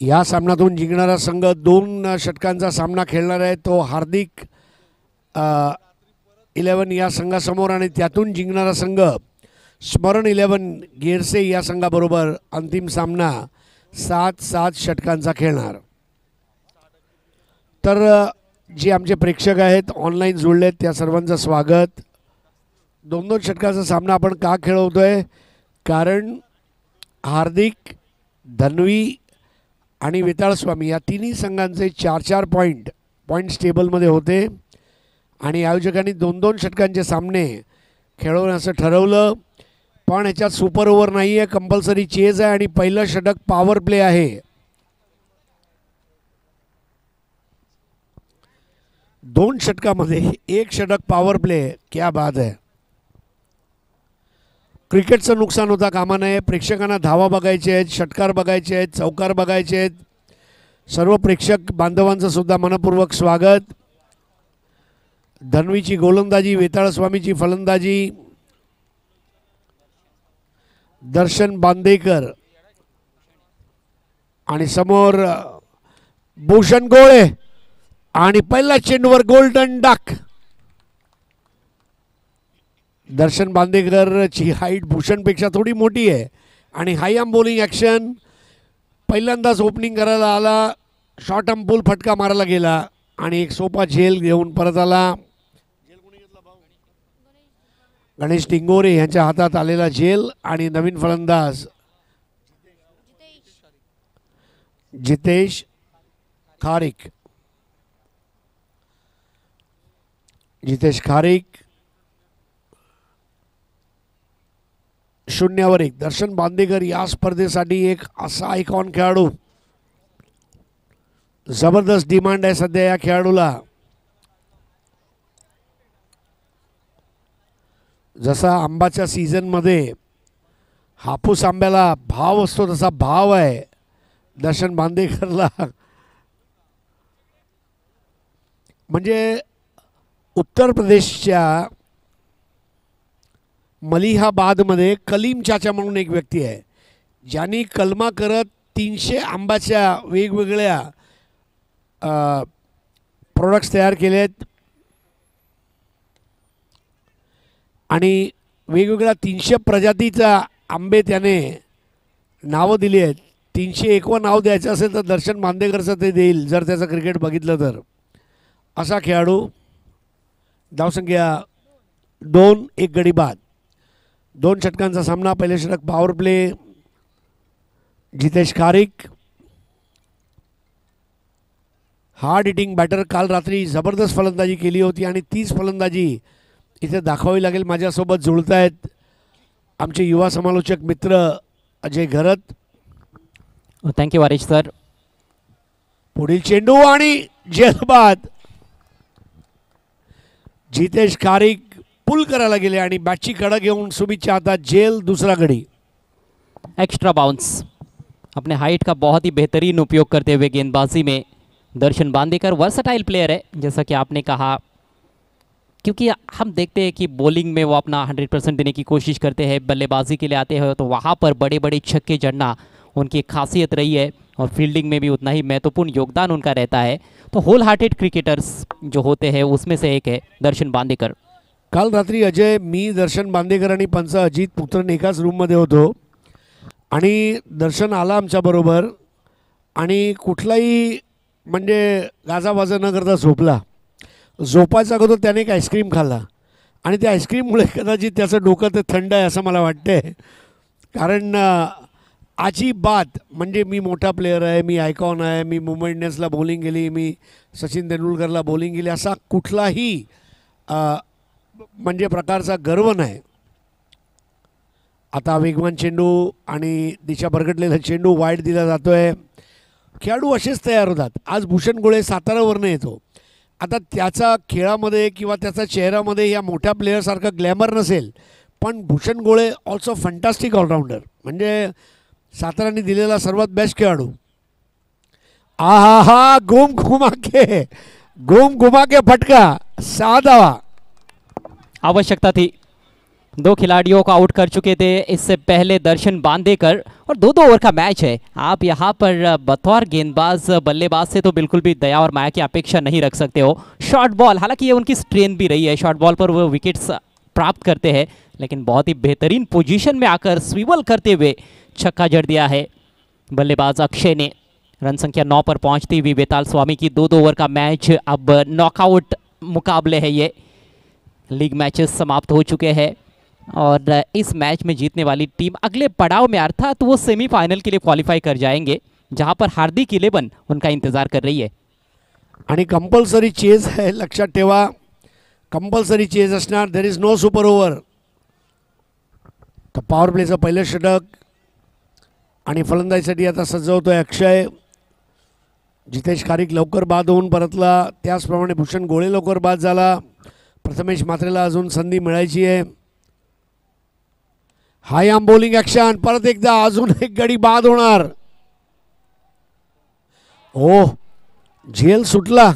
या सामन्यातून जिंकणारा संघ 2 षटकांचा सामना खेळणार आहे, तो हार्दिक 11 या संघासमोर, आणि त्यातून जिंकणारा संघ स्मरण 11 गिरसे या संघाबरोबर अंतिम सामना 7-7 षटकांचा खेळणार. तर जे आमचे प्रेक्षक आहेत ऑनलाईन जुळलेत त्या सर्वांचं स्वागत. 2-2 षटकाचा सामना आपण का खेळवतोय, कारण हार्दिक, धन्वी आणि वेताळस्वामी या तिन्ही संघांचे 4-4 पॉईंट्स टेबलमध्ये होते आणि आयोजकांनी 2-2 षटकांचे सामने खेळवण्याचं ठरवलं. पण ह्याच्यात सुपर ओव्हर नाही आहे, कंपल्सरी चेज आहे आणि पहिलं षटक पॉवर प्ले आहे. 2 षटकामध्ये 1 षटक पॉवर प्ले, क्या बात आहे. क्रिकेटचं नुकसान होता कामा नये. प्रेक्षकांना धावा बघायचे आहेत, षटकार बघायचे आहेत, चौकार बघायचे आहेत. सर्व प्रेक्षक बांधवांचं सुद्धा मनपूर्वक स्वागत. धन्वीची गोलंदाजी, वेताळस्वामीची फलंदाजी, दर्शन बांदेकर आणि समोर भूषण गोळे आणि पहिला चेंडूवर गोल्डन डक. दर्शन बांदेकरची हाईट भूषणपेक्षा थोडी मोठी आहे आणि हाय आर्म बॉलिंग ॲक्शन. पहिल्यांदाच ओपनिंग करायला आला, शॉर्ट आर्म पुल फटका मारायला गेला आणि एक सोपा झेल घेऊन परत आला. गणेश टिंगोरे यांच्या हातात आलेला झेल आणि नवीन फलंदाज जितेश खारिक. जितेश खारिक 0-1. दर्शन बांदेकर या स्पर्धेसाठी एक असा आयकॉन खेळाडू, जबरदस्त डिमांड आहे सध्या या खेळाडूला. जसा आंबाच्या सीझनमध्ये हापूस आंब्याला भाव असतो तसा भाव आहे दर्शन बांदेकरला. म्हणजे उत्तर प्रदेशच्या मलिहाबादमध्ये कलीम चाचा म्हणून एक व्यक्ती आहे, ज्यांनी कलमा करत 300 आंब्याच्या वेगवेगळ्या प्रोडक्ट्स तयार केलेत आणि वेगवेगळ्या 300 प्रजातीचा आंबे त्याने नावं दिली आहेत. 301 नाव द्यायचं असेल तर दर्शन बांदेकरचं ते देईल जर त्याचं क्रिकेट बघितलं तर. असा खेळाडू. धावसंख्या 2, 1 गडी बाद. 2 षटकांचा सामना. पहिले षटक power play. Jitesh Kharik hard hitting batter, काल रात्री जबरदस्त फलंदाजी केली होती आणि तीच फलंदाजी इथे दाखवावी लागेल. माझ्यासोबत जुळत आहेत आमचे युवा समालोचक मित्र अजय घरत. थँक्यू वारिश सर. पुढील चेंडू आणि झेलबाद. जितेश खारिक पुल करायला गेले आणि बॅटची कडा घेऊन सुमितच्या हातात झेल. दूसरा गडी. Extra bounce. अपने हाइट का बहुत ही बेहतरीन उपयोग करते हुए गेंदबाजी में दर्शन बांदेकर वर्सटाइल प्लेयर है, जैसा कि आपने कहा, क्योंकि हम देखते हैं कि बॉलिंग में वो अपना 100% देने की कोशिश करते हैं. बल्लेबाजी के लिए आते हैं तो वहाँ पर बड़े बड़े छक्के जड़ना उनकी एक खासियत रही है और फील्डिंग में भी उतना ही महत्वपूर्ण योगदान उनका रहता है. तो होल हार्टेड क्रिकेटर्स जो होते हैं उसमें से एक है दर्शन बांदेकर. काल रात्री अजय, मी, दर्शन बांदेकर आणि पंच अजित पुत्रन एकाच रूममध्ये होतो आणि दर्शन आला आमच्याबरोबर आणि कुठलाही म्हणजे गाजावाजा न करता झोपला. झोपायचा अगोदर त्याने एक आईस्क्रीम खाल्ला आणि त्या आईस्क्रीममुळे कदाचित त्याचं डोकं ते थंड आहे असं मला वाटतंय. कारण आजी बात म्हणजे मी मोठा प्लेयर आहे, मी आयकॉन आहे, मी मुंबई इंडियन्सला बॉलिंग केली, मी सचिन तेंडुलकरला बॉलिंग केली, असा कुठलाही म्हणजे प्रकारचा गर्व नाही. आता वेगवान चेंडू आणि दिशा भरकटलेला चेंडू वाईड दिला जातो आहे. खेळाडू असेच तयार होतात. आज भूषण गोळे सातारावरनं येतो. आता त्याचा खेळामध्ये किंवा त्याचा चेहऱ्यामध्ये या मोठ्या प्लेयरसारखं ग्लॅमर नसेल, पण भूषण गोळे ऑल्सो फंटास्टिक ऑलराऊंडर, म्हणजे साताराने दिलेला सर्वात बेस्ट खेळाडू. आहा हा, घूम घुमा के फटका. 6 धावा. आवश्यकता थी. दो खिलाड़ियों को आउट कर चुके थे इससे पहले दर्शन बांदेकर, और 2-2 ओवर का मैच है। आप यहाँ पर बतौर गेंदबाज बल्लेबाज से तो बिल्कुल भी दया और माया की अपेक्षा नहीं रख सकते हो। शॉर्ट बॉल, हालांकि ये उनकी स्ट्रेन भी रही है, शॉर्ट बॉल पर वो विकेट्स प्राप्त करते हैं, लेकिन बहुत ही बेहतरीन पोजीशन में आकर स्विवल करते हुए छक्का जड़ दिया है बल्लेबाज अक्षय ने। रन संख्या 9 पर पहुंचती हुई बेताल स्वामी की 2-2 ओवर का मैच। अब नॉकआउट मुकाबले है, ये लीग मैचेस समाप्त हो चुके हैं और इस मैच में जीतने वाली टीम अगले पड़ाव में अर्थात वो सेमीफाइनल के लिए क्वालिफाई कर जाएंगे, जहां पर हार्दिक 11 उनका इंतजार कर रही है। आणि कंपल्सरी चेज आहे, लक्षात ठेवा, कंपल्सरी चेज असणार. There is no super over. तर पॉवर प्लेचं पहिलं षटक आणि फलंदाजीसाठी आता सज्ज होतोय अक्षय. जितेश कारिक लवकर बाद होऊन परतला, त्याचप्रमाणे भूषण गोळे लवकर बाद झाला. प्रथमेश मात्रेला अजून संधी मिळायची आहे. हाय आम बॉलिंग ॲक्शन, परत एकदा अजून एक गडी बाद होणार. ओ झेल सुटला.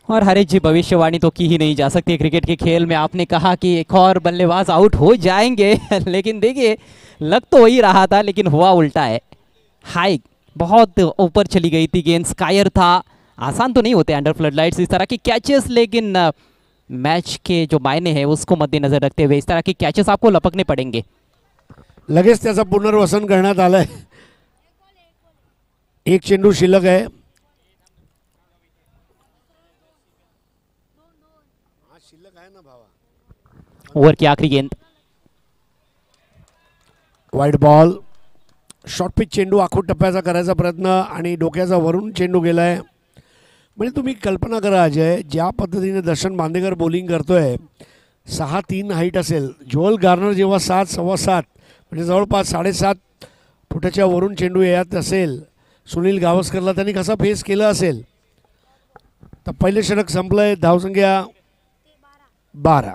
और हरीश जी, भविष्यवाणी तो की ही नहीं जा सकती क्रिकेट के खेल में। आपने कहा कि एक और बल्लेबाज आउट हो जाएंगे लेकिन देखिए लग तो वही रहा था, लेकिन हुआ उल्टा है। हाई बहुत ऊपर चली गई थी गेंद, स्कायर था। आसान तो नहीं होते अंडर फ्लड लाइट्स इस तरह के कैचेस, लेकिन मैच के जो मायने हैं उसको मद्देनजर रखते हुए इस तरह के कैचेस आपको लपकने पड़ेंगे। लगेच त्याचं पुनर्वसन करण्यात आलंय. एक चेंडू शिल्लक आहे. ओवर की आखिरी गेंद, वाईड बॉल. शॉर्ट पिच चेंडू आखूड टप्प्याचा करायचा प्रयत्न आणि डोक्याचा वरून चेंडू गेलाय. म्हणजे तुम्ही कल्पना करा अजय, ज्या पद्धतीने दर्शन बांदेकर बॉलिंग करतोय, 6-3 हाईट असेल. जोअल गार्नर जेव्हा 7 सव्वा 7 म्हणजे जवळपास 7.5 फुटाच्या वरून चेंडू येत असेल, सुनील गावस्करला त्यांनी कसा फेस केला असेल. तर पहिले षटक संपलंय, धावसंख्या 12.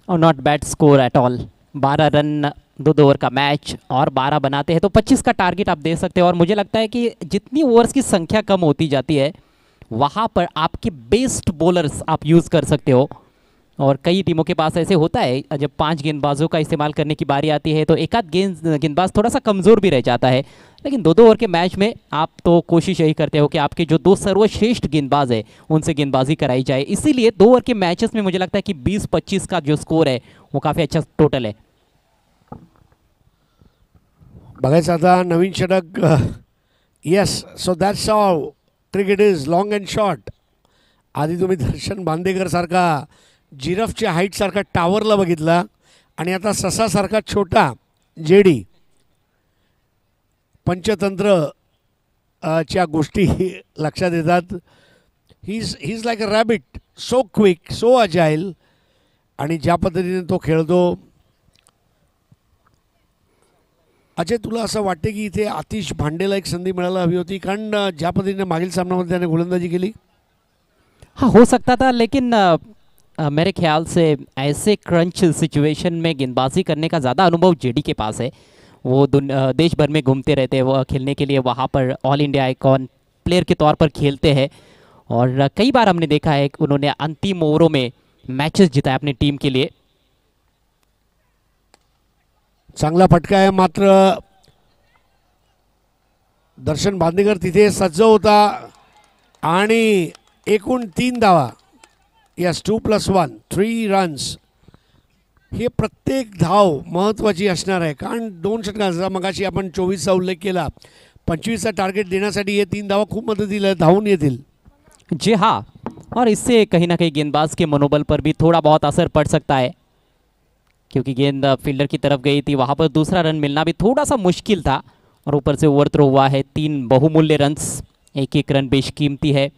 और not bad score at all. 12 run 2 over का मैच और 12 बनाते हैं तो 25 का टारगेट आप दे सकते हो। और मुझे लगता है कि जितनी ओवर्स की संख्या कम होती जाती है वहाँ पर आपके बेस्ट बॉलर्स आप यूज़ कर सकते हो। और कई टीमों के पास ऐसे होता है, जब 5 गेंदबाजों का इस्तेमाल करने की बारी आती है तो एक आध गेंदबाज थोड़ा सा कमज़ोर भी रह जाता है। लेकिन 2 ओवर के मैच में आप तो कोशिश यही करते हो कि आपके जो 2 सर्वश्रेष्ठ गेंदबाज है उनसे गेंदबाजी कराई जाए। इसीलिए 2 ओवर के मैचेस में मुझे लगता है कि 20-25 का जो स्कोर है वो काफ़ी अच्छा टोटल है। बघायचं आता नवीन षटक. Yes, so that's all cricket is long and short. आधी तुम्ही दर्शन बांदेकर सारखा जिरफच्या हाईट सारखा टावरला बघितला आणि आता ससासारखा छोटा जेडी. पंचतंत्र च्या गोष्टी लक्षात येतात. He is like a rabbit, so quick, so agile. आणि ज्या पद्धतीने तो खेळतो. अजय, तुला असं वाटते की इथे आतिश भांडेला एक संधी मिळायला हवी होती, कारण ज्या पद्धतीने मागील सामन्यामध्ये त्याने गोलंदाजी केली. हाँ, हो सकता था, लेकिन मेरे ख्याल से ऐसे क्रंच सिचुएशन में गेंदबाजी करने का ज़्यादा अनुभव जेडी के पास है। वो देश भर में घूमते रहते हैं, वो खेलने के लिए वहाँ पर ऑल इंडिया आइकॉन प्लेयर के तौर पर खेलते हैं। और कई बार हमने देखा है कि उन्होंने अंतिम ओवरों में मैचेस जिताए अपनी टीम के लिए। चांगला फटका आहे, मात्र दर्शन बांदेकर तिथे सज्ज होता आणि एकूण 3 धावा. Yes, 2+1 3 runs. हे प्रत्येक धाव महत्त्वाची असणार आहे, कारण 2 षटकांचा मगाशी आपण 24चा उल्लेख केला. 25चा टार्गेट देण्यासाठी हे 3 धावा खूप मदतीला धावून येतील. जी हाँ, और इससे कहीं ना कहीं गेंदबाज के मनोबल पर भी थोड़ा बहुत असर पड़ सकता है, क्योंकि गेंद फील्डर की तरफ गई थी, वहाँ पर दूसरा रन मिलना भी थोड़ा सा मुश्किल था। और ऊपर से ओवर थ्रो हुआ है, 3 बहुमूल्य रन्स, एक रन बेशकीमती है।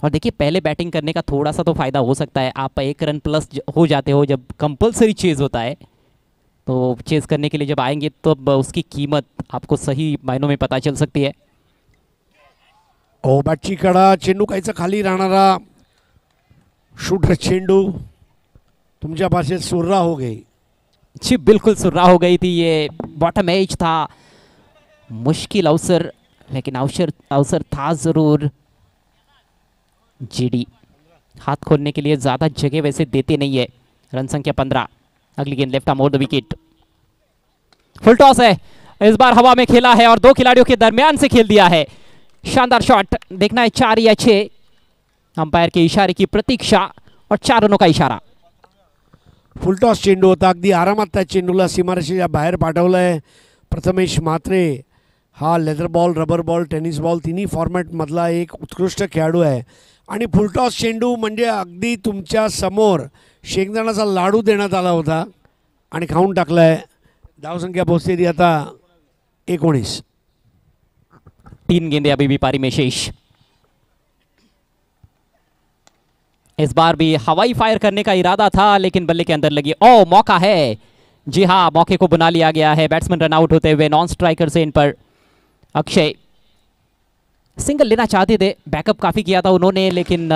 और देखिए, पहले बैटिंग करने का थोड़ा सा तो फ़ायदा हो सकता है। आप 1 रन प्लस हो जाते हो जब कंपलसरी चेज़ होता है, तो चेज़ करने के लिए जब आएंगे तो उसकी कीमत आपको सही मायनों में पता चल सकती है। ओ, बॅटची कडा, चेंडू काहीचा खाली राहणारा शूटर चेंडू तुमच्या पास सुर्रा हो गई. जी बिल्कुल, सुर्रा हो गई थी। ये बॉटम एज था, मुश्किल अवसर, लेकिन अवसर था ज़रूर। जेडी हाथ खोलने के लिए ज़्यादा जगह वैसे देते नहीं है। रन संख्या 15। अगली गेंद left arm over the wicket. Full toss है, इस बार हवा में खेला है और दो खिलाड़ियों के दरमियान से खेल दिया है। शानदार शॉट, देखना है 4 या 6। अंपायर के इशारे की प्रतीक्षा और 4 रनों का इशारा। फुलटॉस चेंडू होता, अगदी आरामात त्या चेंडूला सीमारेषेच्या बाहेर पाठवलंय प्रथमेश म्हात्रे। हा leather ball, rubber ball, tennis ball तिन्ही फॉर्मॅटमधला एक उत्कृष्ट खेळाडू आहे आणि फुलटॉस चेंडू म्हणजे अगदी तुमच्या समोर शेंगदाण्याचा लाडू देण्यात आला होता आणि खाऊन टाकलाय। धावसंख्या पोहोचलेली आता 19। 3 गेंदे अभी भी पारी में शेष। इस बार भी हवाई फायर करने का इरादा था लेकिन बल्ले के अंदर लगी। ओ मौका है, जी हाँ, मौके को बुना लिया गया है। बैट्समैन रन आउट होते हुए non striker say in per Akshay single लेना चाहते थे, बैकअप काफी किया था उन्होंने, लेकिन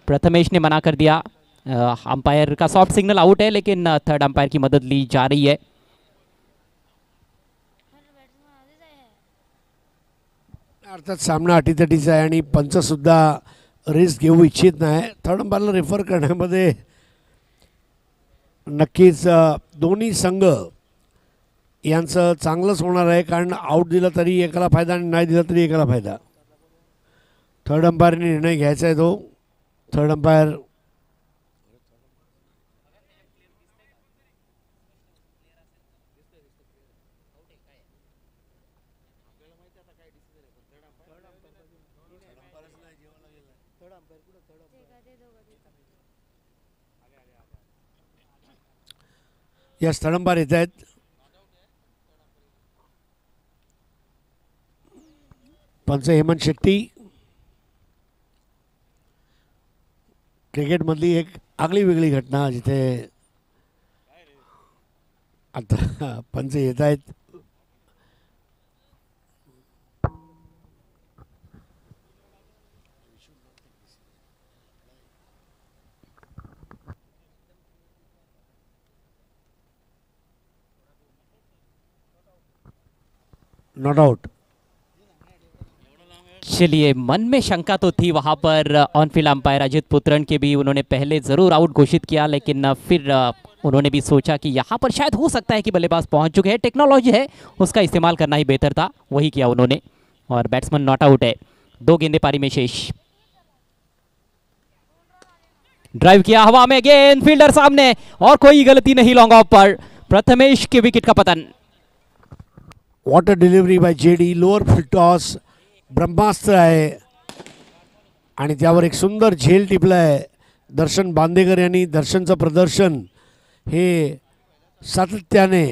प्रथमेश ने मना कर दिया। अंपायर का सॉफ्ट सिग्नल आउट है लेकिन थर्ड अंपायर की मदद ली जा रही है। अर्थात सामना अटीतटीचा आहे आणि पंच सुद्धा रिस्क घेऊ इच्छित नाही। थर्ड अंपायरला रेफर करण्यामध्ये नक्कीच दोन्ही संघ यांचं चांगलंच होणार आहे, कारण आउट दिला तरी एकाला फायदा आणि नाही दिला तरी एकाला फायदा। थर्ड अंपायरने निर्णय घ्यायचा आहे तो। थर्ड अंपायर या थर्ड अंपायर येत आहेत। पंच हेमंत शेट्टी। क्रिकेटमधली एक आगळी वेगळी घटना जिथे आता पंच येत आहेत। Not out. चलिए, मन में शंका तो थी वहां पर on field umpire Ajit Putran के भी, उन्होंने पहले जरूर आउट घोषित किया लेकिन फिर उन्होंने भी सोचा कि यहाँ पर शायद हो सकता है कि बल्लेबाज पहुंच चुके हैं, टेक्नोलॉजी है उसका इस्तेमाल करना ही बेहतर था, वही किया उन्होंने और बैट्समैन नॉट आउट है। 2 गेंदे पारी में शेष। ड्राइव किया हवा में, गेंद फील्डर सामने और कोई गलती नहीं लॉन्ग ऑफ पर। प्रथमेश के विकेट का पतन। What a delivery by JD, lower full toss, Brahmastra आहे आणि त्यावर एक सुंदर झेल टिपला आहे दर्शन बांदेकर यांनी। दर्शनचं प्रदर्शन हे सातत्याने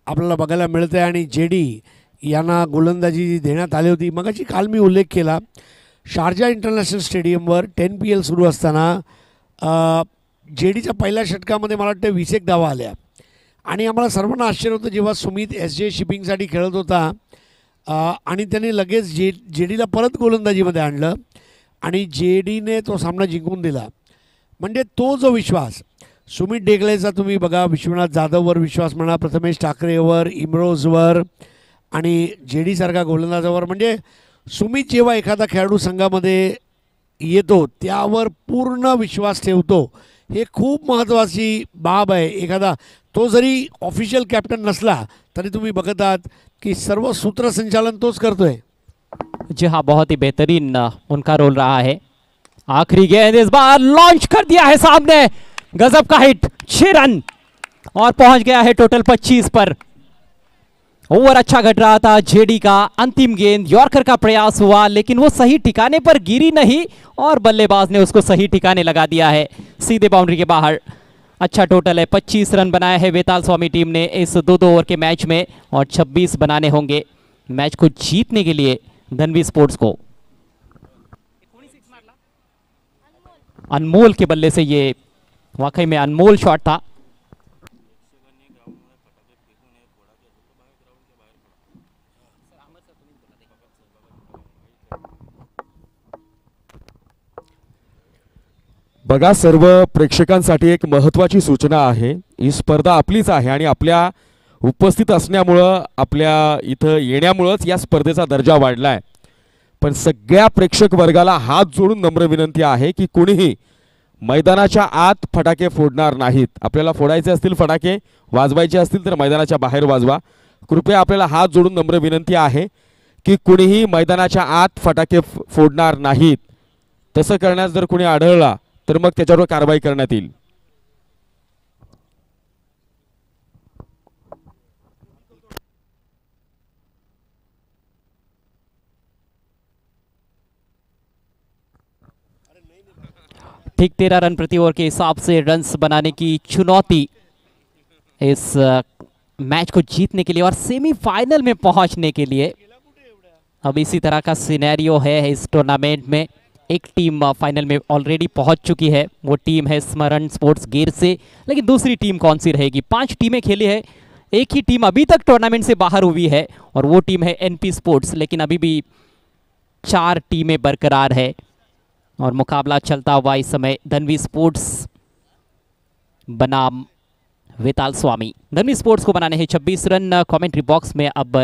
आपल्याला बघायला मिळतं आहे आणि जेडी यांना गोलंदाजी देण्यात आली होती। मगाशी काल मी उल्लेख केला, शारजा इंटरनॅशनल स्टेडियमवर 10 PL सुरू असताना जेडीच्या पहिल्या षटकामध्ये मला वाटतं 20 धावा आल्या आणि आम्हाला सर्वांना आश्चर्य होतं जेव्हा सुमित SJ शिपिंगसाठी खेळत होता आणि त्याने लगेच जेडीला परत गोलंदाजीमध्ये आणलं आणि जेडीने तो सामना जिंकून दिला। म्हणजे तो जो विश्वास सुमित डेगलेचा तुम्ही बघा, विश्वनाथ जाधववर विश्वास म्हणा, प्रथमेश ठाकरेवर, इमरोजवर आणि जेडीसारखा गोलंदाजावर, म्हणजे सुमित जेव्हा एखादा खेळाडू संघामध्ये येतो त्यावर पूर्ण विश्वास ठेवतो, हे खूप महत्त्वाची बाब आहे। एखादा तो जरी ऑफिशियल कॅप्टन नसला तरी तुम्ही बघत आहात कि सर्व सूत्रसंचालन तोच करतोय। जी हाँ, बहुत ही बेहतरीन उनका रोल रहा है। आखिरी गेंद इस बार लॉन्च कर दिया है सामने, गजब का हिट, 6 रन और पहुंच गया है टोटल 25 पर। ओवर अच्छा घट रहा था जेडी का। अंतिम गेंद यॉर्कर का प्रयास हुआ लेकिन वो सही ठिकाने पर गिरी नहीं और बल्लेबाज ने उसको सही ठिकाने लगा दिया है, सीधे बाउंड्री के बाहर। अच्छा टोटल है, 25 रन बनाए हैं वेताल स्वामी टीम ने इस 2-2 ओवर के मैच में और 26 बनाने होंगे मैच को जीतने के लिए धनवी स्पोर्ट्स को। अनमोल के बल्ले से ये वाकई में अनमोल शॉट था। बघा, सर्व प्रेक्षकांसाठी एक महत्त्वाची सूचना आहे। ही स्पर्धा आपलीच आहे आणि आपल्या उपस्थित असण्यामुळं, आपल्या इथं येण्यामुळंच या स्पर्धेचा दर्जा वाढला आहे। पण सगळ्या प्रेक्षक वर्गाला हात जोडून नम्र विनंती आहे की कोणीही मैदानाच्या आत फटाके फोडणार नाहीत. आपल्याला फोडायचे असतील फटाके, वाजवायचे असतील तर मैदानाच्या बाहेर वाजवा. कृपया आपल्याला हात जोडून नम्र विनंती आहे की कुणीही मैदानाच्या आत फटाके फोडणार नाहीत. तसं करण्यास जर कुणी आढळला तर मग त्याच्यावर कारवाई करण्यात येईल. ठीक 13 रन प्रति ओवर के हिसाब से रन्स बनाने की चुनौती इस मैच को जीतने के लिए और सेमीफाइनल में पहुंचने के लिए. अब इसी तरह का सिनेरियो है इस टूर्नामेंट में. एक टीम फाइनल में ऑलरेडी पहुंच चुकी है, वो टीम है स्मरण स्पोर्ट्स गिर से. लेकिन दूसरी टीम कौन सी रहेगी? 5 टीमें खेली है, एक ही टीम अभी तक टूर्नामेंट से बाहर हुई है और वो टीम है एनपी स्पोर्ट्स. लेकिन अभी भी 4 टीमें बरकरार है और मुकाबला चलता हुआ इस समय धनवी स्पोर्ट्स बनाम वेताल स्वामी. धनवी स्पोर्ट्स को बनाने हैं 26 रन. कमेंट्री बॉक्स में अब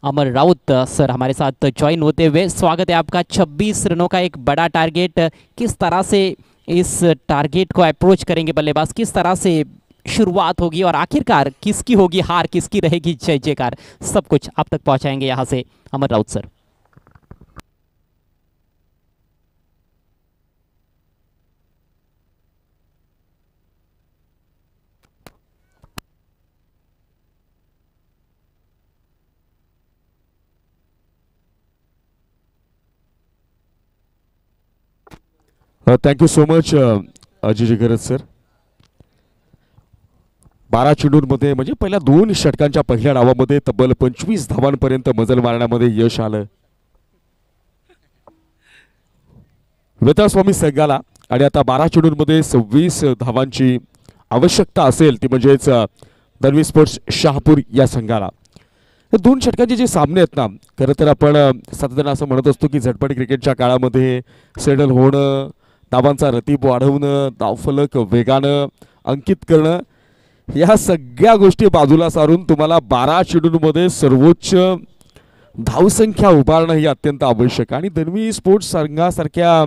अमर राउत सर हमारे साथ ज्वाइन होते हुए. स्वागत है आपका. 26 रनों का एक बड़ा टारगेट, किस तरह से इस टारगेट को अप्रोच करेंगे बल्लेबाज? किस तरह से शुरुआत होगी और आखिरकार किसकी होगी हार, किसकी रहेगी जय जयकार? सब कुछ आप तक पहुंचाएंगे यहाँ से Amar Raut sir. Thank you so much Ajay Jigraj sir. 12 चेंडूंमध्ये म्हणजे पहिल्या 2 षटकांच्या पहिल्या डावामध्ये तब्बल 25 धावांपर्यंत मजल मारण्यामध्ये यश आलं वेताळ स्वामी संघाला. आणि आता 12 चेंडूंमध्ये 26 धावांची आवश्यकता असेल ती म्हणजेच धनवी स्पोर्ट्स शहापूर या संघाला. 2 षटकांचे जे सामने आहेत ना, खरं तर आपण सातत्यानं असं म्हणत असतो की झटपट क्रिकेटच्या काळामध्ये सेटल होणं, धावांचा रतीब वाढवणं, धावफलक वेगानं अंकित करणं, या सगळ्या गोष्टी बाजूला सारून तुम्हाला 12 चेंडूंमध्ये सर्वोच्च धावसंख्या उभारणं ही अत्यंत आवश्यक. आणि धनवी स्पोर्ट्स संघासारख्या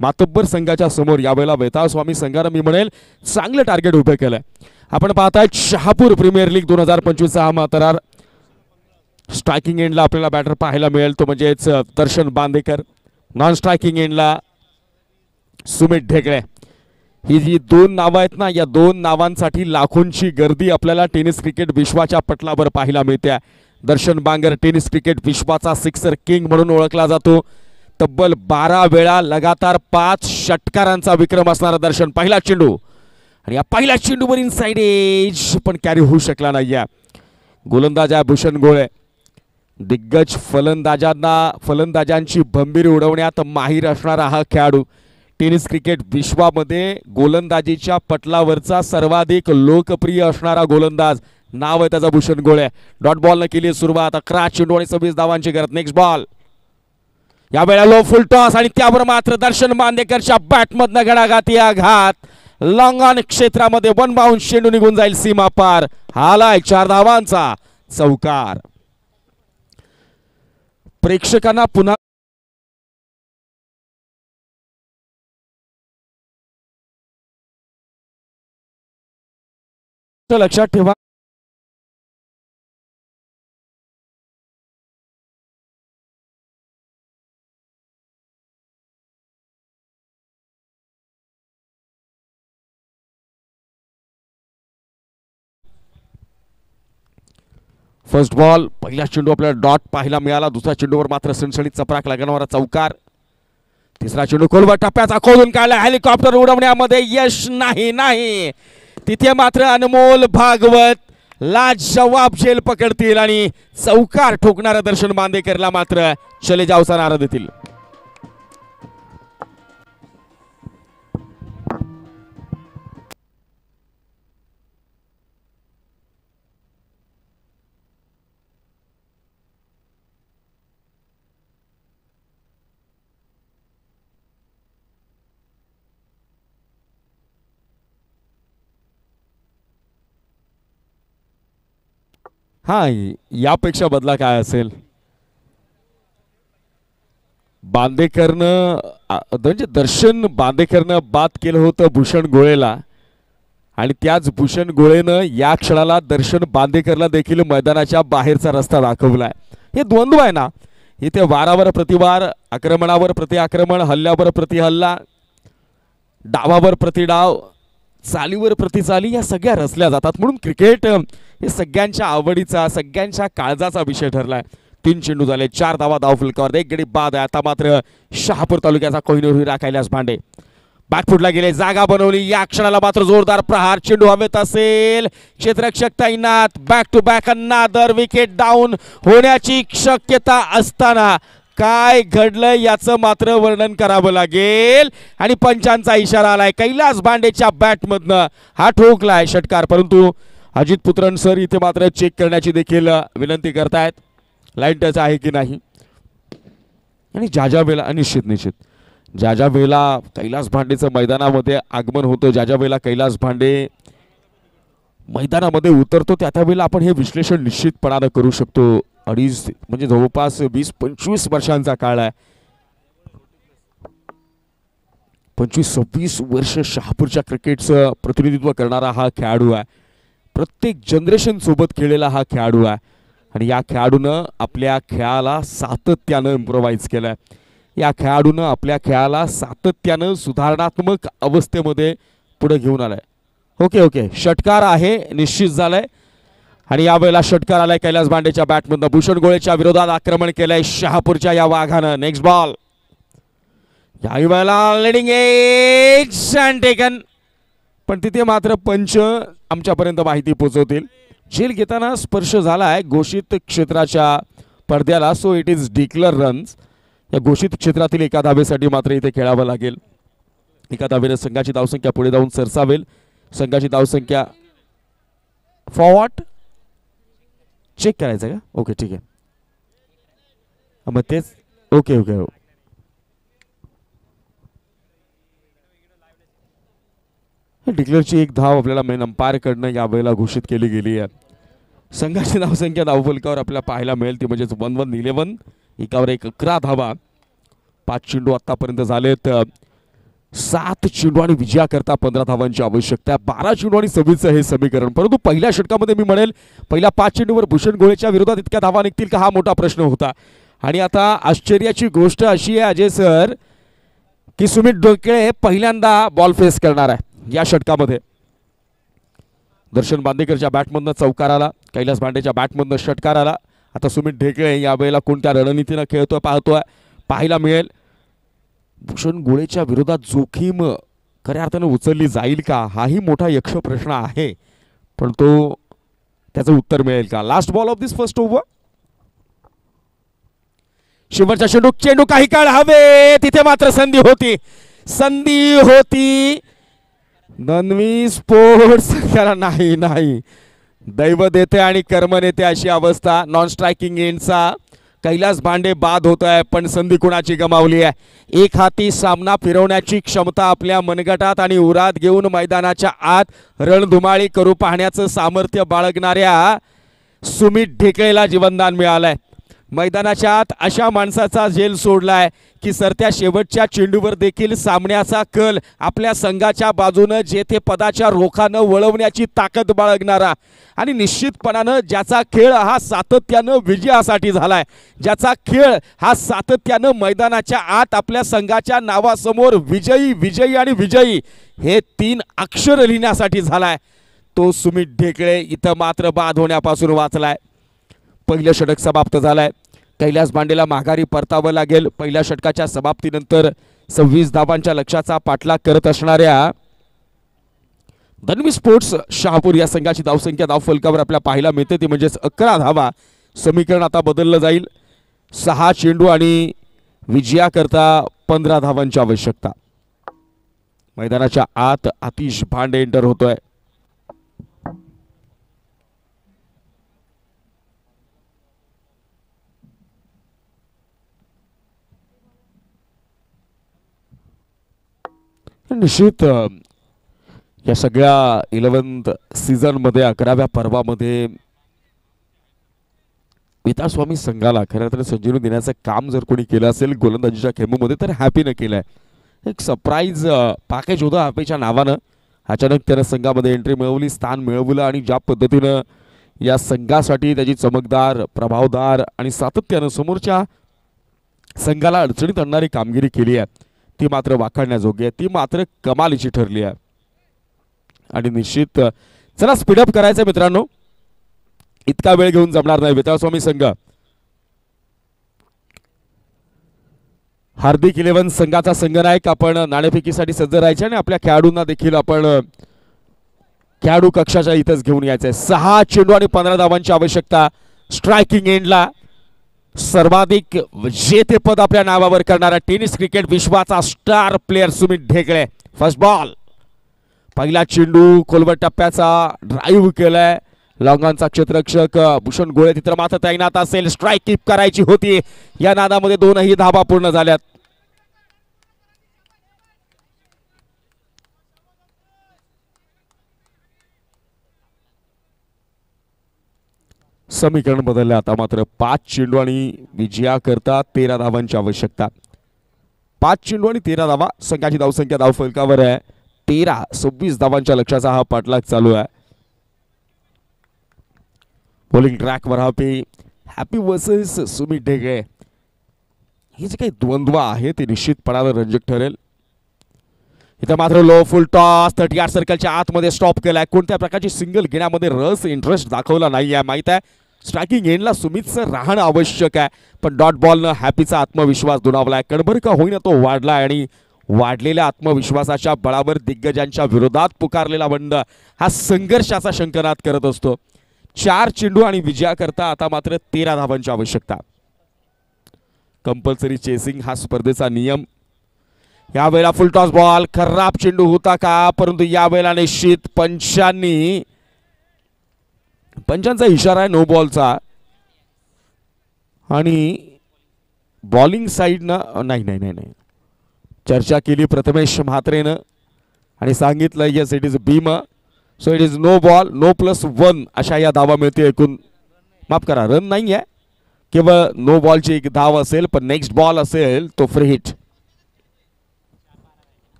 मातब्बर संघाच्या समोर यावेळेला वेताळ स्वामी संघानं मी म्हणेल चांगलं टार्गेट उभं केलंय. आपण पाहताय शहापूर प्रीमियर लीग 2025 हा मातरार. स्ट्रायकिंग एंडला आपल्याला बॅटर पाहायला मिळेल तो म्हणजेच दर्शन बांदेकर. नॉन स्ट्रायकिंग एंडला सुमित ढेकळे. ही जी 2 नावं आहेत ना, या 2 नावांसाठी लाखोंची गर्दी आपल्याला टेनिस क्रिकेट विश्वाच्या पटलावर पाहायला मिळते. दर्शन बांगर टेनिस क्रिकेट विश्वाचा सिक्सर किंग म्हणून ओळखला जातो. तब्बल 12 वेळा लगातार 5 षटकारांचा विक्रम असणारा दर्शन. पहिला चेंडू आणि या पहिल्या चेंडूवर इनसाइड एज पण कॅरी होऊ शकला नाहीये. गोलंदाज आहे भूषण गोळे. दिग्गज फलंदाजांची भंबीर उडवण्यात माहीर असणारा हा खेळाडू. टेनिस क्रिकेट विश्वामध्ये गोलंदाजीच्या पटलावरचा सर्वाधिक लोकप्रिय असणारा गोलंदाज. नाव आहे त्याचा भूषण गोळे. डॉट बॉल न केली सुरुवात. 11 चेंडू आणि 26 धावांची गरज. Next ball. या वेळेला लो फुल टॉस आणि त्यावर मात्र दर्शन बांदेकरच्या बॅटमधनं घणाघाती आघात. लॉंग ऑन क्षेत्रामध्ये 1 बाउन्स चेंडू निघून जाईल सीमा पार. आलाय 4 धावांचा चौकार. प्रेक्षकांना पुन्हा लक्षात ठेवा, फर्स्ट बॉल. पहिला चेंडू आपल्याला डॉट पाहायला मिळाला. दुसऱ्या चेंडूवर मात्र सणसणीत चपराक लागणारा चौकार. तिसरा चेंडू खोलवर टप्प्याचा खोदून काढला. हेलिकॉप्टर उडवण्यामध्ये यश नाही. तिथे मात्र अनमोल भागवत लाजवाब झेल पकडतील आणि चौकार ठोकणारा दर्शन बांदेकरला मात्र चले जावचा नारा देतील. हा, यापेक्षा बदला काय असेल? बांदेकरनं म्हणजे दर्शन बांदेकरनं बाद केलं होतं भूषण गोळेला आणि त्याच भूषण गोळेनं या क्षणाला दर्शन बांदेकरला देखील मैदानाच्या बाहेरचा रस्ता दाखवलाय. हे द्वंद्व आहे ना, इथे वारावर प्रतिवार, आक्रमणावर प्रतिआक्रमण, हल्ल्यावर प्रतिहल्ला, डावावर प्रतिडाव, चालीवर प्रतिचाली, या सगळ्या रचल्या जातात. म्हणून क्रिकेट हे सगळ्यांच्या आवडीचा, सगळ्यांच्या काळजाचा विषय ठरलाय. 3 चेंडू झाले, 4 धावा धावफलकावर, 1 गडी बाद आहे. आता मात्र शहापूर तालुक्याचा कोहिनूर हिरा कैलास भांडे बॅकफुटला गेले, जागा बनवली. या क्षणाला मात्र जोरदार प्रहार, चेंडू हवेत असेल, क्षेत्ररक्षक तैनात, back to back another wicket down होण्याची शक्यता असताना काय घडलं याचं मात्र वर्णन करावं लागेल. आणि पंचांचा इशारा आलाय, कैलास भांडेच्या बॅटमधनं हा ठोकलाय षटकार. परंतु अजित पुत्रन सर इथे मात्र चेक करण्याची देखील विनंती करतायत, लाईन टच आहे की नाही. आणि ज्या वेळेला निश्चित ज्या वेळेला कैलास भांडेचं मैदानामध्ये आगमन होतं, ज्या वेळेला कैलास भांडे मैदानामध्ये उतरतो, त्या वेळेला आपण हे विश्लेषण निश्चितपणानं करू शकतो. म्हणजे जवळपास 20-25 वर्षांचा काळ आहे. 25-26 वर्ष शहापूरच्या क्रिकेटचं प्रतिनिधित्व करणारा हा खेळाडू आहे. प्रत्येक जनरेशन सोबत खेळलेला हा खेळाडू आहे. आणि या खेळाडूनं आपल्या खेळाला सातत्यानं इम्प्रोवाइज केलं आहे. या खेळाडूनं आपल्या खेळाला सातत्यानं सुधारणात्मक अवस्थेमध्ये पुढे घेऊन आलाय. ओके षटकार आहे, निश्चित झालंय. आणि यावेळेला षटकार आलाय कैलास भांडेच्या बॅटमधनं. भूषण गोळेच्या विरोधात आक्रमण केलंय शहापूरच्या या वाघानं. नेक्स्ट बॉल, याही वेळेला लिडिंग एज अँड टेकन, पण तिथे मात्र पंच आमच्यापर्यंत माहिती पोहोचवतील. झेल घेताना स्पर्श झालाय घोषित क्षेत्राच्या पडद्याला, so it is declare runs. या घोषित क्षेत्रातील एका धावेसाठी मात्र इथे खेळावं लागेल. एका धावेने संघाची धावसंख्या पुढे जाऊन सरसावेल. संघाची धावसंख्या फॉरवर्ड चेक करायचं का? ओके ठीक आहे, मग तेच. ओके डिक्लेअरची एक धाव आपल्याला मेन अंपायरकडनं यावेळेला घोषित केली गेली आहे. संघाची धावसंख्या धावफलकावर आपल्याला पाहायला मिळेल ती म्हणजेच 1-1-11, एकावर 1 11 धावा. 5 चेंडू आतापर्यंत झालेत, 7 चेंडू आणि विजयाकरता 15 धावांची आवश्यकता. 12 चेंडू आणि 26चं हे समीकरण. परंतु पहिल्या षटकामध्ये मी म्हणेल पहिल्या 5 चेंडूवर भूषण गोळेच्या विरोधात इतक्या धावा निघतील का, हा मोठा प्रश्न होता. आणि आता आश्चर्याची गोष्ट अशी आहे अजय सर की सुमित ढोकळे पहिल्यांदा बॉल फेस करणार आहे या षटकामध्ये. दर्शन बांदेकरच्या बॅटमधनं चौकार आला, कैलास भांडेच्या बॅटमधनं षटकार आला. आता सुमित ढेकळे यावेळेला कोणत्या रणनीतीनं खेळतोय पाहायला मिळेल. भूषण गोळेच्या विरोधात जोखीम खऱ्या अर्थानं उचलली जाईल का, हाही मोठा यक्ष प्रश्न आहे, पण तो त्याचं उत्तर मिळेल का. Last ball of this first over. शेवटचा चेंडू काही काळ हवे, तिथे मात्र संधी होती. ननवी स्पोर्ट्स नाही दैव देते आणि कर्म नेते अशी अवस्था. नॉन स्ट्रायकिंग एंडचा कैलास भांडे बाद होत आहे, पण संधी कुणाची गमावली आहे. एक हाती सामना फिरवण्याची क्षमता आपल्या मनगटात आणि उरात घेऊन मैदानाच्या आत रणधुमाळी करू पाहण्याचं सामर्थ्य बाळगणाऱ्या सुमित ढेकळेला जीवनदान मिळालंय. मैदानाच्या आत अशा माणसाचा झेल सोडलाय की सरत्या शेवटच्या चेंडूवर देखील सामन्याचा कल आपल्या संघाच्या बाजूनं जेथे पदाच्या रोखानं वळवण्याची ताकद बाळगणारा आणि निश्चितपणानं ज्याचा खेळ हा सातत्यानं विजयासाठी झालाय, ज्याचा खेळ हा सातत्यानं मैदानाच्या आत आपल्या संघाच्या नावासमोर विजयी हे 3 अक्षर लिहिण्यासाठी झालाय, तो सुमित ढेकळे इथं मात्र बाद होण्यापासून वाचलाय. पहिलं षटक समाप्त झालंय. कैलास भांडेला माघारी परतावं लागेल. पहिल्या षटकाच्या समाप्तीनंतर 26 धावांच्या लक्ष्याचा पाठलाग करत असणाऱ्या धनवी स्पोर्ट्स शहापूर या संघाची धावसंख्या धावफलकावर आपल्याला पाहायला मिळते ती म्हणजेच 11 धावा. समीकरण आता बदललं जाईल. 6 चेंडू आणि विजयाकरता 15 धावांची आवश्यकता. मैदानाच्या आत आतिश भांडे एंटर होतोय. निश्चित या सगळ्या 11th सीझन मध्ये 11व्या पर्वामध्ये वितास्वामी संघाला खरं तर संजीवनी देण्याचं काम जर कोणी केलं असेल गोलंदाजीच्या खेळूमध्ये तर हॅपीनं केलंय. एक सरप्राईज पॅकेज होतं हॅपीच्या नावानं. अचानक त्यानं संघामध्ये एंट्री मिळवली, स्थान मिळवलं आणि ज्या पद्धतीनं या संघासाठी त्याची चमकदार, प्रभावदार आणि सातत्यानं समोरच्या संघाला अडचणीत आणणारी कामगिरी केली आहे ती मात्र वाखाणण्याजोगी आहे, ती मात्र कमालीची ठरली आहे. आणि निश्चित चला स्पीडअप करायचं मित्रांनो, इतका वेळ घेऊन जमणार नाही. वितास्वामी संघ हार्दिक 11 संघाचा संघनायक आपण नाणेफेकीसाठी सज्ज राहायचे आणि आपल्या खेळाडूंना देखील आपण खेळाडू कक्षाच्या इथंच घेऊन यायचंय. 6 चेंडू आणि 15 धावांची आवश्यकता. स्ट्रायकिंग एंडला सर्वाधिक विजेतेपद आपल्या नावावर करणारा टेनिस क्रिकेट विश्वाचा star player Sumit Dhekale. First ball, पहिला चेंडू खोलवर टप्प्याचा ड्राईव्ह केलाय. लॉंगॉनचा क्षेत्ररक्षक भूषण गोळे तिथं मात्र तैनात असेल. स्ट्राईक कीप करायची होती. या नादामध्ये 2ही धावा पूर्ण झाल्यात. समीकरण बदलले आता मात्र 5 चेंडू आणि विजया करता 13 धावांची आवश्यकता. 5 चेंडू आणि 13 धावा. संघाची धावसंख्या धावफलकावर आहे 13-26 धावांच्या लक्ष्याचा हा पाठलाग चालू आहे. बॉलिंग ट्रॅकवर हॅपी वर्सेस सुमित ढेकळे हे जे काही द्वंद्व आहे ते निश्चितपणानं रंजक ठरेल. इथं मात्र लो फुल टॉस 30 सर्कलच्या आतमध्ये स्टॉप केलाय. कोणत्या प्रकारची सिंगल घेण्यामध्ये रस इंटरेस्ट दाखवला नाही आहे. माहित आहे स्ट्रायकिंग एंडला सुमितचं राहणं आवश्यक आहे, पण डॉट बॉलनं हॅपीचा आत्मविश्वास दुणावलाय. कणभर का होईना तो वाढलाय आणि वाढलेल्या आत्मविश्वासाच्या बळावर दिग्गजांच्या विरोधात पुकारलेला बंड हा संघर्षाचा शंखनाद करत असतो. 4 चेंडू आणि विजया करता आता मात्र 13 धावांची आवश्यकता. कंपल्सरी चेसिंग हा स्पर्धेचा नियम. यावेळेला फुल टॉस बॉल, खराब चेंडू होता का, परंतु यावेळेला निश्चित पंचांचा इशारा आहे नो बॉलचा. आणि बॉलिंग साईडनं नाही चर्चा केली प्रथमेश म्हात्रेनं आणि सांगितलं yes it is beam, so it is no ball, no +1 अशा या धावा मिळते. एकूण माफ करा रन नाही आहे, केवळ नो बॉलची एक धाव असेल, पण नेक्स्ट बॉल असेल तो फ्री हिट.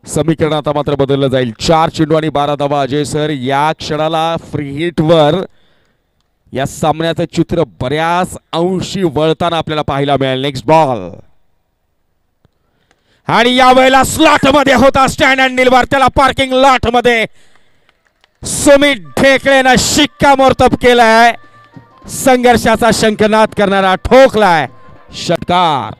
समीकरण आता मात्र बदललं जाईल. 4 चेंडू आणि 12 धावा. अजय सर या क्षणाला फ्री हिटवर या सामन्याचं चित्र बऱ्याच अंशी वळताना आपल्याला पाहायला मिळेल. नेक्स्ट बॉल आणि यावेळेला स्लॉट मध्ये होता स्टँड अँड निलवार, त्याला पार्किंग लॉट मध्ये सुमित ढेकळेनं शिक्कामोर्तब केलाय. संघर्षाचा शंखनाद करणारा ठोकलाय षटकार.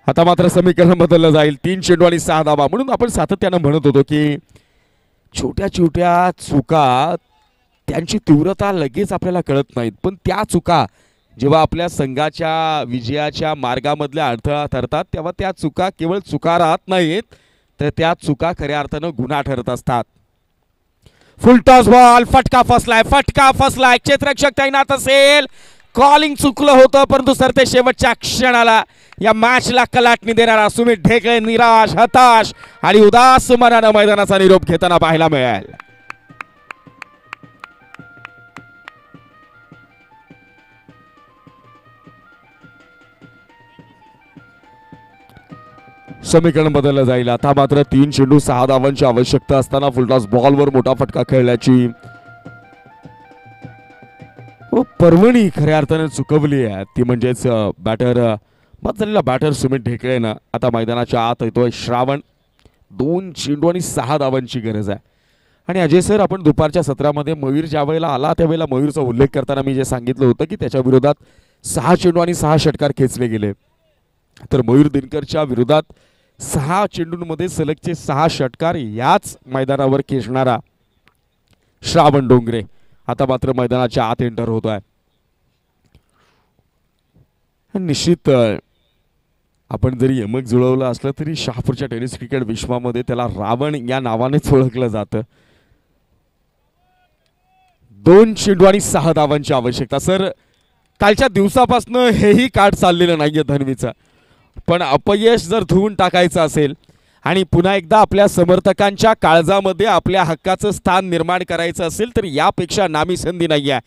आता मात्र समीकरण बदललं जाईल. 3 चेंडू आणि 6 धावा. म्हणून आपण सातत्यानं म्हणत होतो की छोट्या छोट्या चुका त्यांची तीव्रता लगेच आपल्याला कळत नाहीत, पण त्या चुका जेव्हा आपल्या संघाच्या विजयाच्या मार्गामधल्या अडथळा ठरतात तेव्हा त्या चुका केवळ चुका राहत नाहीत, तर त्या चुका खऱ्या अर्थानं गुन्हा ठरत असतात. फुल टॉस बॉल, फटका फसलाय. क्षेत्ररक्षक तैनात असेल. कॉलिंग चुकलं होतं, परंतु सरते शेवटच्या क्षणाला या मॅचला कलाटणी देणारा सुमित ढेकळे निराश, हताश आणि उदास मनानं मैदानाचा निरोप घेताना पाहायला मिळेल. समीकरण बदललं जाईल. आता मात्र 3 चेंडू 6 धावांची आवश्यकता असताना फुलटॉस बॉलवर मोठा फटका खेळल्याची पर्वणी खऱ्या अर्थाने चुकवली आहे. ती म्हणजेच बाद झालेला बॅटर सुमित ढेकळेनं. आता मैदानाच्या आत येतोय श्रावण. 2 चेंडू आणि 6 धावांची गरज आहे. आणि अजय सर आपण दुपारच्या सत्रामध्ये मयूर ज्या वेळेला आला त्यावेळेला मयूरचा उल्लेख करताना मी जे सांगितलं होतं की त्याच्या विरोधात 6 चेंडू आणि 6 षटकार खेचले गेले, तर मयूर दिनकरच्या विरोधात 6 चेंडूंमध्ये सलगचे 6 षटकार याच मैदानावर खेचणारा श्रावण डोंगरे आता मात्र मैदानाच्या आत एंटर होत आहे. निश्चित आपण जरी यमक जुळवलं असलं तरी शहापूरच्या टेनिस क्रिकेट विश्वामध्ये त्याला रावण या नावानेच ओळखलं जातं. 2 चेंडू आणि 6 धावांची आवश्यकता. सर कालच्या दिवसापासून हेही कार्ड चाललेलं नाहीये धनवीचं. पण अपयश जर धुवून टाकायचं असेल आणि पुन्हा एकदा आपल्या समर्थकांच्या काळजामध्ये आपल्या हक्काचं स्थान निर्माण करायचं असेल तर यापेक्षा नामी संधी नाही आहे.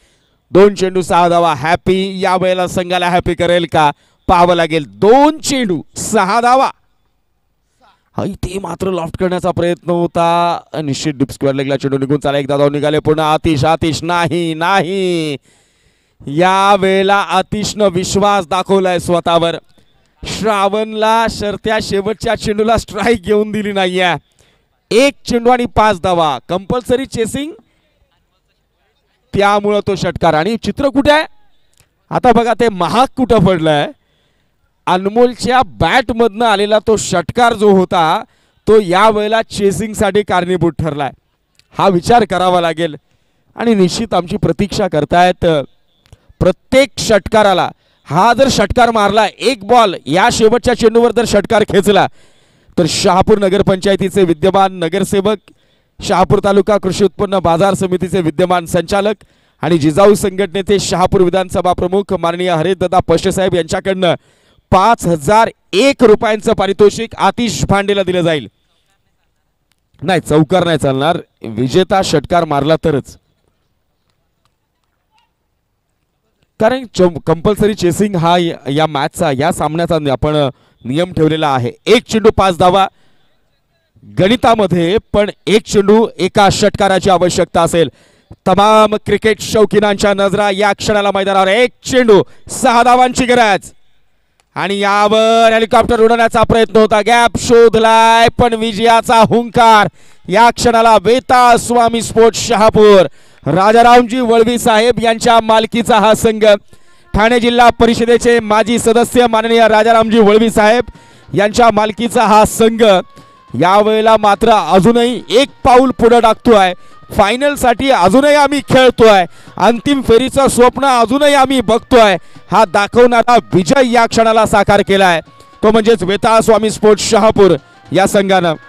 2 चेंडू 6 धावा. हॅपी या वेळेला संघाला हॅपी करेल का पाहावं लागेल. 2 चेंडू 6 धावा. ते मात्र लॉफ्ट करण्याचा प्रयत्न होता. निश्चित डीप स्क्वेअर लेगला चेंडू निघून चाला. एकदा धाव निघाले पुन्हा आतिश नाही. या वेळेला आतिशनं विश्वास दाखवलाय स्वतःवर. श्रावणला शर्त्या शेवटच्या चेंडूला स्ट्राईक घेऊन दिली नाहीये. 1 चेंडू आणि 5 धावा. कंपल्सरी चेसिंग, त्यामुळं तो षटकार. आणि चित्र कुठे आहे आता बघा, ते महाग कुठं पडलंय. अनमोलच्या बॅटमधनं आलेला तो षटकार जो होता तो या वेळेला चेसिंगसाठी कारणीभूत ठरलाय. हा विचार करावा लागेल. आणि निश्चित आमची प्रतीक्षा करतायत प्रत्येक षटकाराला. हा जर षटकार मारला, 1 बॉल या शेवटच्या चेंडूवर जर षटकार खेचला तर शहापूर नगरपंचायतीचे विद्यमान नगरसेवक, शहापूर तालुका कृषी उत्पन्न बाजार समितीचे विद्यमान संचालक आणि जिजाऊ संघटनेचे शहापूर विधानसभा प्रमुख माननीय हरिदादा पशे साहेब यांच्याकडनं 5001 रुपयांचं पारितोषिक आतिश भांडेला दिलं जाईल. नाही, चौकार नाही चालणार, विजेता षटकार मारला तरच. कारण कंपल्सरी चेसिंग हा या मॅचचा, या सामन्याचा आपण नियम ठेवलेला आहे. 1 चेंडू 5 धावा गणितामध्ये, पण 1 चेंडू एका षटकाराची आवश्यकता असेल. तमाम क्रिकेट शौकीनांच्या नजरा या क्षणाला मैदानावर. 1 चेंडू 6 धावांची गरज. आणि यावर हेलिकॉप्टर उडवण्याचा प्रयत्न होता. गॅप शोधलाय, पण विजयाचा हुंकार या क्षणाला वेता स्वामी स्पोर्ट्स शहापूर, राजारामजी वळवी साहेब यांच्या मालकीचा हा संघ. ठाणे जिल्हा परिषदेचे माजी सदस्य माननीय राजारामजी वळवी साहेब यांच्या मालकीचा हा संघ यावेळेला मात्र अजूनही 1 पाऊल पुढे टाकतोय. फायनलसाठी अजूनही आम्ही खेळतोय. अंतिम फेरीचं स्वप्न अजूनही आम्ही बघतोय. हा दाखवणारा विजय या क्षणाला साकार केलाय तो म्हणजेच वेताळ स्वामी स्पोर्ट्स शहापूर या संघानं.